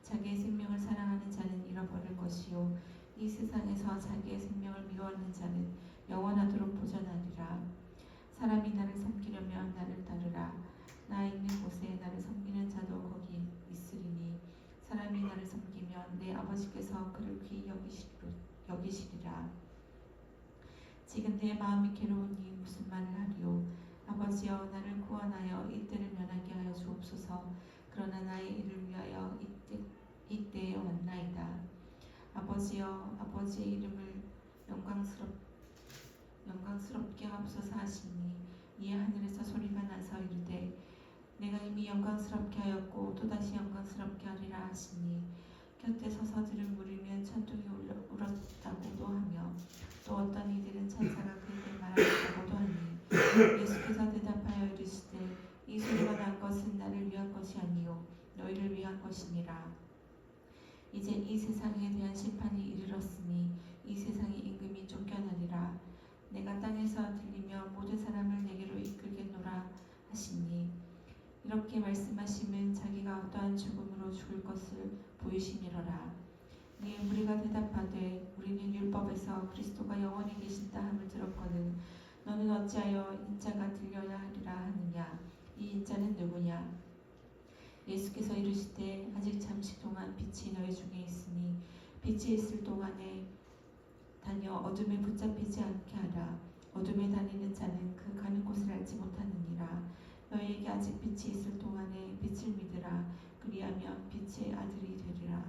자기의 생명을 사랑하는 자는 잃어버릴 것이요 이 세상에서 자기의 생명을 미워하는 자는 영원하도록 보존하리라. 사람이 나를 섬기려면 나를 따르라. 나 있는 곳에 나를 섬기는 자도 거기 있으리니 사람이 나를 섬기면 내 아버지께서 그를 귀히 여기시리라. 지금 내 마음이 괴로우니 무슨 말을 하리요. 아버지여 나를 구원하여 이때를 면하게 하여 주옵소서. 그러나 나의 일을 위하여 이때에 왔나이다. 아버지여 아버지의 이름을 영광스럽게 하옵소서 하시니 이에 하늘에서 소리가 나서 이르되 내가 이미 영광스럽게 하였고 또다시 영광스럽게 하리라 하시니 곁에 서서 들은 무리는 천둥이 울었다고도 하며 또 어떤 이들은 천사가 그에게 말하였다고도 하니 예수께서 대답하여 이르시되 이 소리가 난 것은 나를 위한 것이 아니요 너희를 위한 것이니라. 이제 이 세상에 대한 심판이 이르렀으니 이 세상의 임금이 쫓겨나리라. 내가 땅에서 들리며 모든 사람을 내게로 이끌겠노라 하시니 이렇게 말씀하시면 자기가 어떠한 죽음으로 죽을 것을 보이심이로라. 이에 무리가 대답하되 우리는 율법에서 그리스도가 영원히 계신다 함을 들었거늘 너는 어찌하여 인자가 들려야 하리라 하느냐. 이 인자는 누구냐. 예수께서 이르시되 아직 잠시 동안 빛이 너희 중에 있으니 빛이 있을 동안에 다녀 어둠에 붙잡히지 않게 하라. 어둠에 다니는 자는 그 가는 곳을 알지 못하느니라. 너희에게 아직 빛이 있을 동안에 빛을 믿으라. 그리하면 빛의 아들이 되리라.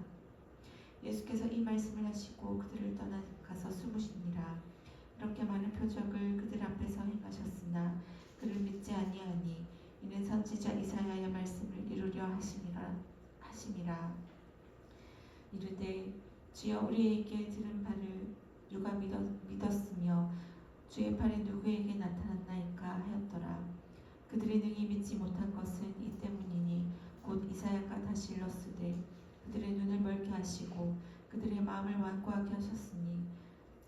예수께서 이 말씀을 하시고 그들을 떠나가서 숨으시니라. 이렇게 많은 표적을 그들 앞에서 행하셨으나 그를 믿지 아니하니 이는 선지자 이사야의 말씀을 이루려 하심이라. 이르되 주여 우리에게 들은 바를 누가 믿었으며 주의 팔이 누구에게 나타났나이까 하였더라. 그들이 능히 믿지 못한 것은 이 때문이니 곧 이사야가 다시 일렀으되 그들의 눈을 멀게 하시고 그들의 마음을 완고하게 하셨으니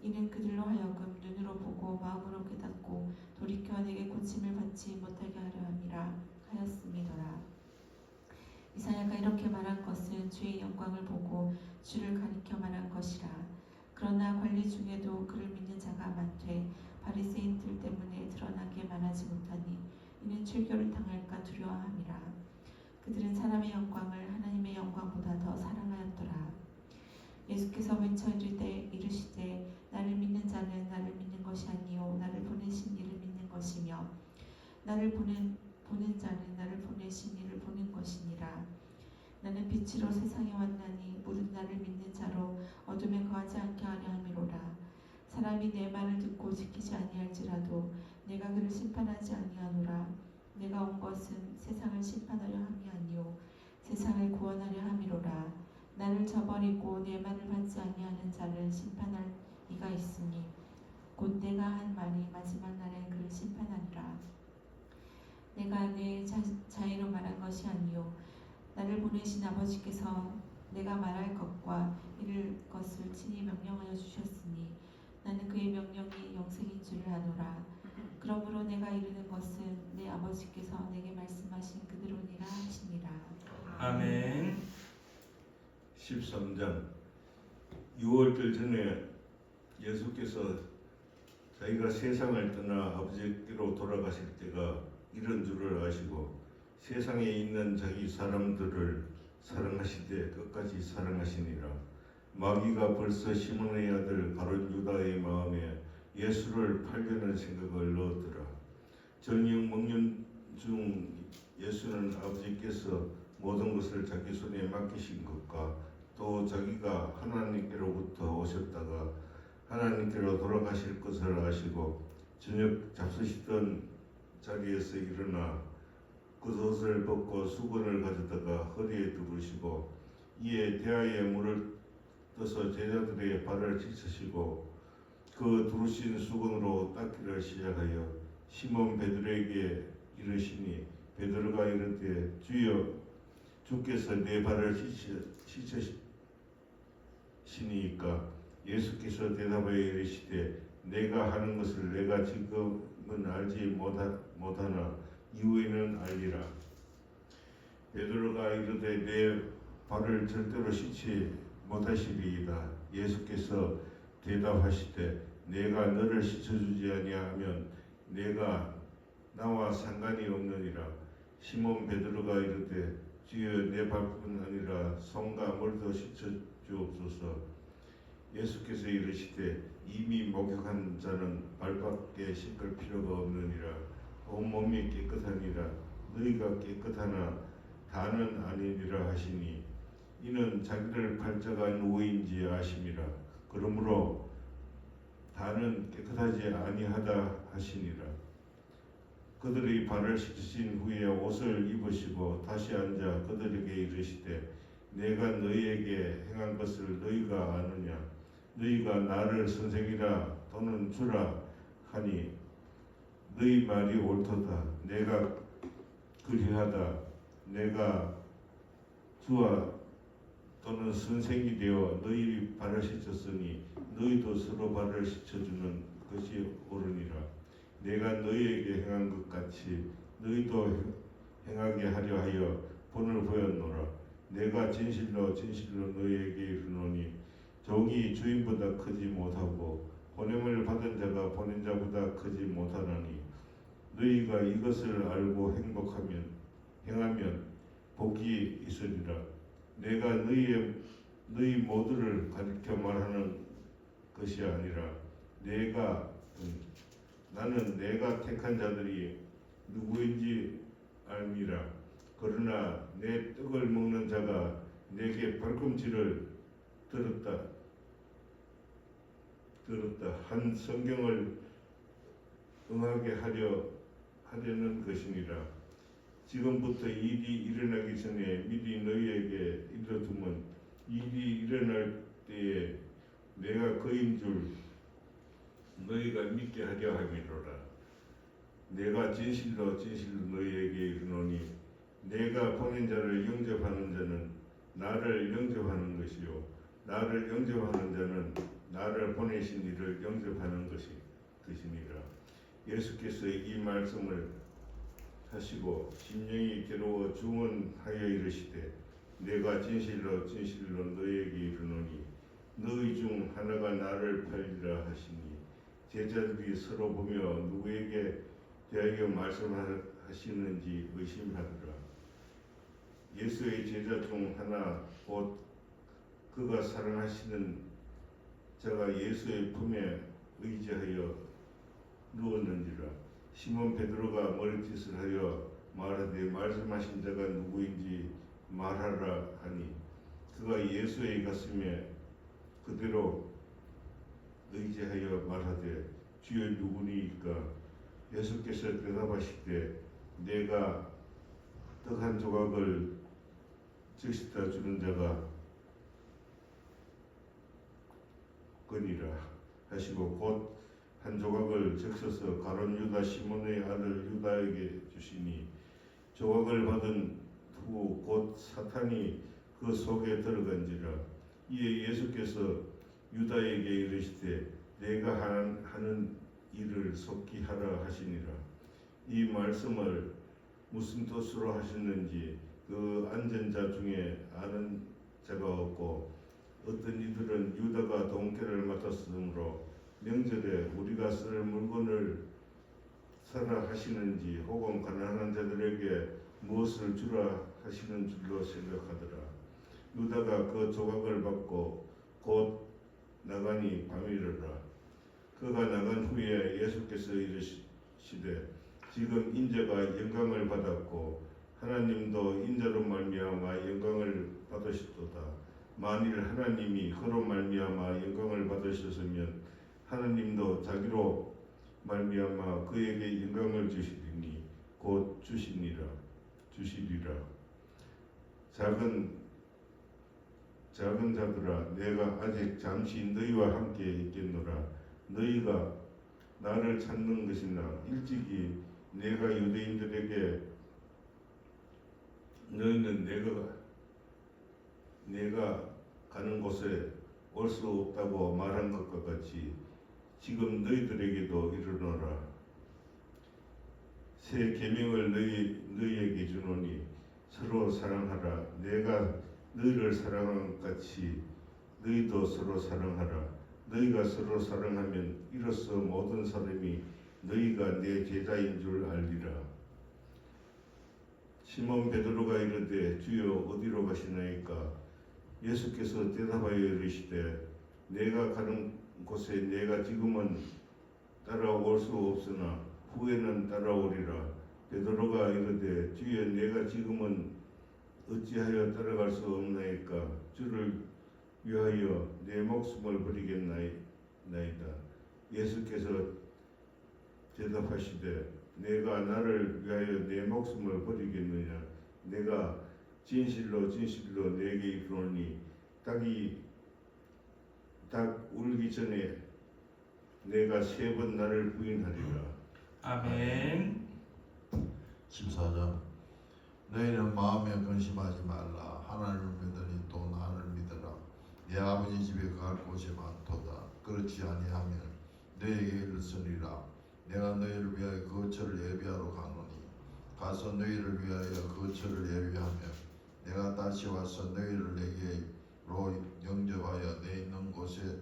이는 그들로 하여금 눈으로 보고 마음으로 깨닫고 돌이켜 내게 고침을 받지 못하게 하려 함이라 하였음이더라. 이사야가 이렇게 말한 것은 주의 영광을 보고 주를 가리켜 말한 것이라. 그러나 관리 중에도 그를 믿는 자가 많되 바리새인들 때문에 드러나게 말하지 못하니 이는 출교를 당할까 두려워함이라. 그들은 사람의 영광을 하나님의 영광보다 더 사랑하였더라. 예수께서 외쳐 이르시되 나를 믿는 자는 나를 믿는 것이 아니요 나를 보내신 이를 믿는 것이며 나를 보는 자는 나를 보내신 이를 보는 것이니라. 나는 빛으로 세상에 왔나니 무릇 나를 믿는 자로 어둠에 거하지 않게 하려 함이로라. 사람이 내 말을 듣고 지키지 아니할지라도 내가 그를 심판하지 아니하노라. 내가 온 것은 세상을 심판하려 함이 아니요 세상을 구원하려 함이로라. 나를 저버리고 내 말을 받지 아니하는 자를 심판할 이가 있으니 곧 내가 한 말이 마지막 날에 그를 심판하리라. 내가 내 자의로 말한 것이 아니요 나를 보내신 아버지께서 내가 말할 것과 이를 것을 친히 명령하여 주셨으니 나는 그의 명령이 영생인 줄을 아노라. 그러므로 내가 이르는 것은 내 아버지께서 내게 말씀하신 그대로니라 하시니라. 아멘. 13장 6월절 전에 예수께서 자기가 세상을 떠나 아버지께로 돌아가실 때가 이런 줄을 아시고 세상에 있는 자기 사람들을 사랑하시되 끝까지 사랑하시니라. 마귀가 벌써 시몬의 아들 가룟 유다의 마음에 예수를 팔려는 생각을 넣었더라. 저녁 먹는 중 예수는 아버지께서 모든 것을 자기 손에 맡기신 것과 또 자기가 하나님께로부터 오셨다가 하나님께로 돌아가실 것을 아시고 저녁 잡수시던 자리에서 일어나 겉옷을 벗고 수건을 가져다가 허리에 두르시고 이에 대야에 물을 떠서 제자들의 발을 씻으시고 그 두르신 수건으로 닦기를 시작하여 시몬 베드로에게 이르시니 베드로가 이르되 주여 주께서 내 발을 씻으시니까 예수께서 대답하여 이르시되 내가 하는 것을 내가 지금은 알지 못하나 이후에는 알리라. 베드로가 이르되 내 발을 절대로 씻지 못하시리이다. 예수께서 대답하시되 내가 너를 씻어주지 아니하면 내가 나와 상관이 없느니라. 시몬 베드로가 이르되 주여 내 발뿐 아니라 손과 머리도 씻어주옵소서. 예수께서 이르시되 이미 목욕한 자는 발밖에 씻을 필요가 없느니라. 온몸이 깨끗하니라. 너희가 깨끗하나 다는 아니니라 하시니 이는 자기를 팔 자가 누구인지 아심이라. 그러므로 다는 깨끗하지 아니하다 하시니라. 그들의 발을 씻으신 후에 옷을 입으시고 다시 앉아 그들에게 이르시되 내가 너희에게 행한 것을 너희가 아느냐. 너희가 나를 선생이라 또는 주라 하니 너희 말이 옳도다. 내가 그리하다. 내가 주와 또는 선생이 되어 너희 발을 씻었으니 너희도 서로 발을 씻어주는 것이 옳으니라. 내가 너희에게 행한 것 같이 너희도 행하게 하려 하여 본을 보였노라. 내가 진실로 진실로 너희에게 이르노니 종이 주인보다 크지 못하고 보냄을 받은 자가 보낸 자보다 크지 못하나니 너희가 이것을 알고 행하면 복이 있으리라. 내가 너희 모두를 가리켜 말하는 것이 아니라 나는 내가 택한 자들이 누구인지 알미라. 그러나 내 떡을 먹는 자가 내게 발꿈치를 들었다 한 성경을 응하게 하려는 것이니라. 지금부터 일이 일어나기 전에 미리 너희에게 이르두면 일이 일어날 때에 내가 그인 줄 너희가 믿게 하려 함이로라. 내가 진실로 진실로 너희에게 이르노니 내가 보낸 자를 영접하는 자는 나를 영접하는 것이요 나를 영접하는 자는 나를 보내신 이를 영접하는 것이니라. 예수께서 이 말씀을 하시고 심령이 괴로워 중언하여 이르시되 내가 진실로 진실로 너희에게 이르노니 너희 중 하나가 나를 팔리라 하시니 제자들이 서로 보며 누구에게 대하여 말씀하시는지 의심하더라. 예수의 제자 중 하나 곧 그가 사랑하시는 자가 예수의 품에 의지하여 누웠는지라. 시몬 베드로가 머리짓을 하여 말하되 말씀하신 자가 누구인지 말하라 하니 그가 예수의 가슴에 그대로 의지하여 말하되 주여 누구니이까. 예수께서 대답하시되 내가 떡 한 조각을 적시다 주는 자가 거니라 하시고 곧 한 조각을 적셔서 가룟 유다 시몬의 아들 유다에게 주시니 조각을 받은 후 곧 사탄이 그 속에 들어간지라. 이에 예수께서 유다에게 이르시되 내가 하는 일을 속히 하라 하시니라. 이 말씀을 무슨 뜻으로 하셨는지 그 앉은 자 중에 아는 자가 없고, 어떤 이들은 유다가 동태를 맡았으므로 명절에 우리가 쓸 물건을 사라 하시는지, 혹은 가난한 자들에게 무엇을 주라 하시는 줄로 생각하더라. 유다가 그 조각을 받고 곧 나가니 밤이르라. 그가 나간 후에 예수께서 이르시되 지금 인자가 영광을 받았고 하나님도 인자로 말미암아 영광을 받으셨도다. 만일 하나님이 그로 말미암아 영광을 받으셨으면 하나님도 자기로 말미암아 그에게 영광을 주시리니 곧 주시리라. 작은 자들아, 내가 아직 잠시 너희와 함께 있겠노라. 너희가 나를 찾는 것이나 일찍이 내가 유대인들에게 너희는 내가 가는 곳에 올 수 없다고 말한 것과 같이 지금 너희들에게도 이르노라. 새 계명을 너희에게 주노니 서로 사랑하라. 내가 너희를 사랑한 같이 너희도 서로 사랑하라. 너희가 서로 사랑하면 이로써 모든 사람이 너희가 내 제자인 줄 알리라. 시몬 베드로가 이르되 주여 어디로 가시나이까? 예수께서 대답하여 이르시되 내가 가는 곳에 내가 지금은 따라올 수 없으나 후에는 따라오리라. 베드로가 이르되 주여 내가 지금은 어찌하여 따라갈 수 없나이까? 주를 위하여 내 목숨을 버리겠나이다. 예수께서 대답하시되 내가 나를 위하여 내 목숨을 버리겠느냐? 내가 진실로 내게 이르노니 닭 울기 전에 내가 3번 나를 부인하리라. 아멘. 14절. 너희는 마음에 근심하지 말라. 하나님을 믿으니 또 나를 믿으라. 내 아버지 집에 갈 곳이 많도다. 그렇지 아니하면 너희에게 이르으리라. 내가 너희를 위하여 거처를 예비하러 가노니 가서 너희를 위하여 거처를 예비하면 내가 다시 와서 너희를 내게로 영접하여 내 있는 곳에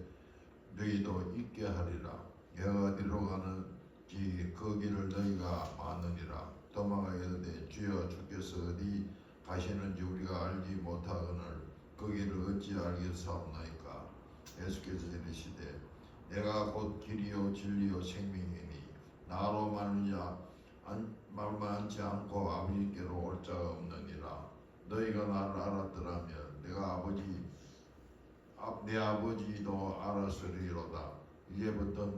너희도 있게 하리라. 내가 어디로 가는지 그 길을 너희가 아느니라. 도마가 이르되 주여 주께서 어디 가시는지 우리가 알지 못하거늘 그 길을 어찌 알겠사옵나이까? 예수께서 이르시되 내가 곧 길이요 진리요 생명이니 나로 말미암지 않고 아버지께로 올 자가 없느니라. 너희가 나를 알았더라면 내 아버지도 알았으리로다. 이제부터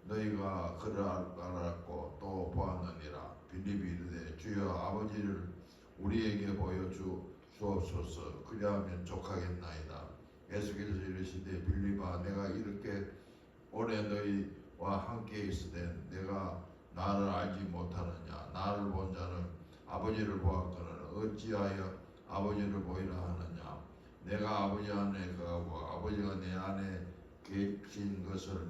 너희가 그를 알았고 또 보았느니라. 빌립이 이르되 주여 아버지를 우리에게 보여주옵소서. 그리하면 족하겠나이다. 예수께서 이르시되 빌립아 내가 이렇게 오래 너희와 함께 있으되 내가 나를 알지 못하느냐? 나를 본 자는 아버지를 보았거늘 어찌하여 아버지를 보이라 하느냐? 내가 아버지 안에 거하고 아버지가 내 안에 계신 것을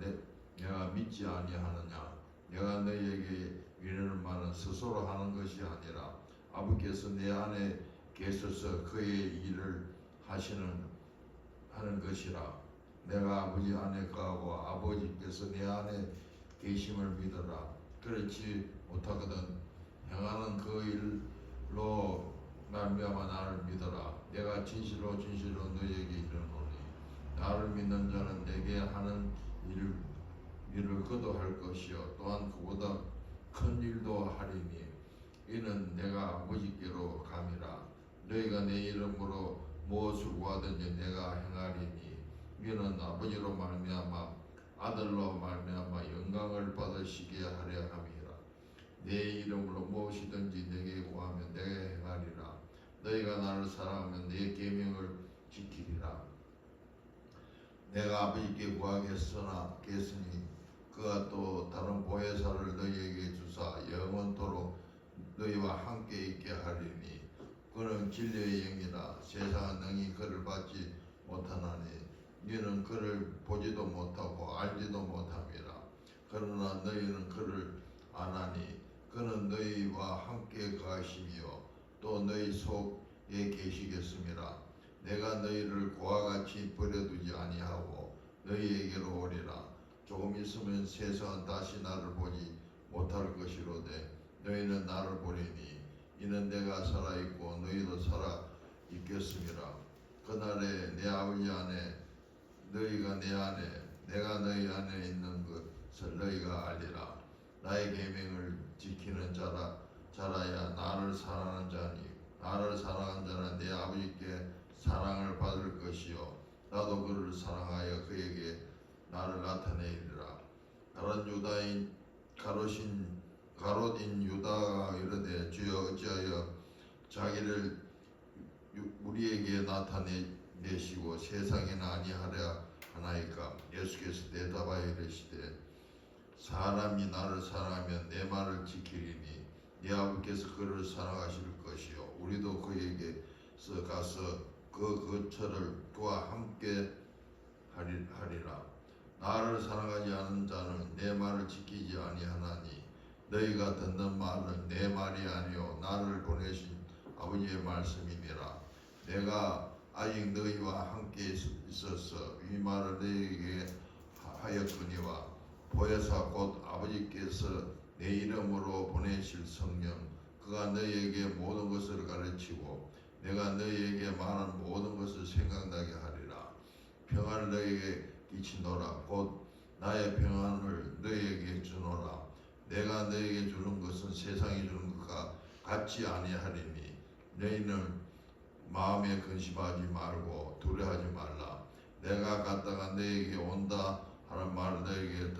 내가 믿지 아니하느냐? 내가 너희에게 이르는 말은 스스로 하는 것이 아니라 아버지께서 내 안에 계셔서 그의 일을 하는 것이라. 내가 아버지 안에 거하고 아버지께서 내 안에 계심을 믿어라. 그렇지 못하거든 행하는 그 일로 말미암아 나를 믿어라. 내가 진실로 너희에게 이르노니 나를 믿는 자는 내게 하는 일을 그도 할 것이요 또한 그보다 큰 일도 하리니 이는 내가 아버지께로 감이라. 너희가 내 이름으로 무엇을 구하든지 내가 행하리니 이는 아버지로 말미암아 아들로 말미암아 영광을 받으시게 하려 함이라. 내 이름으로 무엇이든지 내게 구하면 내가 행하리라. 너희가 나를 사랑하면 내 계명을 지키리라. 내가 아버지께 구하겠으니 그가 또 다른 보혜사를 너희에게 주사 영원토록 너희와 함께 있게 하리니 그는 진리의 영이라 세상은 능히 그를 받지 못하나니 너희는 그를 보지도 못하고 알지도 못함이라. 그러나 너희는 그를 아나니 그는 너희와 함께 거하시며 또 너희 속에 계시겠음이라. 내가 너희를 고와 같이 버려두지 아니하고 너희에게로 오리라. 조금 있으면 세상은 다시 나를 보지 못할 것이로되 너희는 나를 보리니 이는 내가 살아있고 너희도 살아있겠음이라. 그날에 내 아버지 안에 너희가 내 안에 내가 너희 안에 있는 것을 너희가 알리라. 나의 계명을 지키는 자라야 나를 사랑하는 자니 나를 사랑하는 자는 내 아버지께 사랑을 받을 것이요 나도 그를 사랑하여 그에게 나를 나타내리라. 가롯인 유다가 이르되 주여 어찌하여 자기를 우리에게 나타내시고 세상에는 아니하려 하나이까. 예수께서 대답하여 이르시되 사람이 나를 사랑하면 내 말을 지키리니 네 아버지께서 그를 사랑하실 것이요 우리도 그에게서 가서 그 거처를 그와 함께 하리라. 나를 사랑하지 않는 자는 내 말을 지키지 아니하나니 너희가 듣는 말은 내 말이 아니요 나를 보내신 아버지의 말씀이니라. 내가 아직 너희와 함께 있어서 이 말을 너희에게 하였거니와 보혜사 곧 아버지께서 내 이름으로 보내실 성령 그가 너희에게 모든 것을 가르치고 내가 너희에게 말한 모든 것을 생각나게 하리라. 평안을 너희에게 끼치노라. 곧 나의 평안을 너희에게 주노라. 내가 너희에게 주는 것은 세상이 주는 것과 같지 아니하리니 너희는 마음에 근심하지 말고 두려워하지 말라. 내가 갔다가 너희에게 온다 하는 말을 너희에게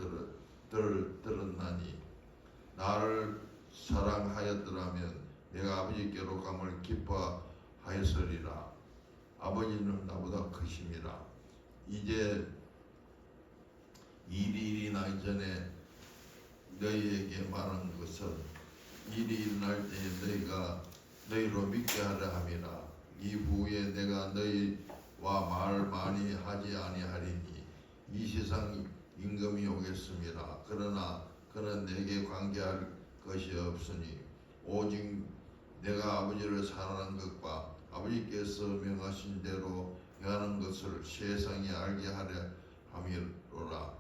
들었나니 나를 사랑하였더라면 내가 아버지께로 감을 기뻐하였으리라. 아버지는 나보다 크심이라. 이제 일이 일어나기 전에 너희에게 말한 것은 일이 일어날 때에 너희로 믿게 하려 함이라. 이후에 내가 너희와 말 많이 하지 아니하리니 이 세상 임금이 오겠습니다. 그러나 그는 내게 관계할 것이 없으니 오직 내가 아버지를 사랑하는 것과 아버지께서 명하신 대로 행하는 것을 세상이 알게 하려 함이로라.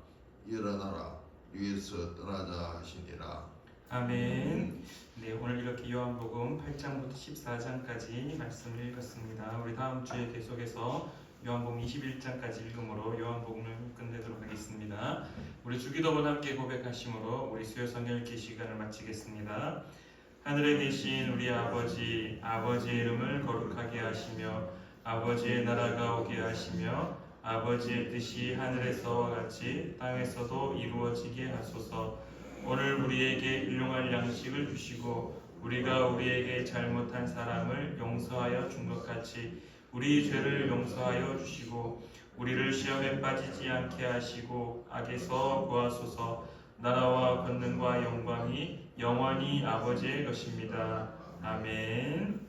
일어나라 위에서 떠나자 하시니라. 아멘. 네, 오늘 이렇게 요한복음 8장부터 14장까지 말씀을 읽었습니다. 우리 다음 주에 계속해서 요한복음 21장까지 읽음으로 요한복음을 끝내도록 하겠습니다. 우리 주기도문 함께 고백하심으로 우리 수요 성경 읽기 시간을 마치겠습니다. 하늘에 계신 우리 아버지, 아버지의 이름을 거룩하게 하시며 아버지의 나라가 오게 하시며 아버지의 뜻이 하늘에서와 같이 땅에서도 이루어지게 하소서. 오늘 우리에게 일용할 양식을 주시고 우리가 우리에게 잘못한 사람을 용서하여 준 것 같이 우리 죄를 용서하여 주시고 우리를 시험에 빠지지 않게 하시고 악에서 구하소서. 나라와 권능과 영광이 영원히 아버지의 것입니다. 아멘.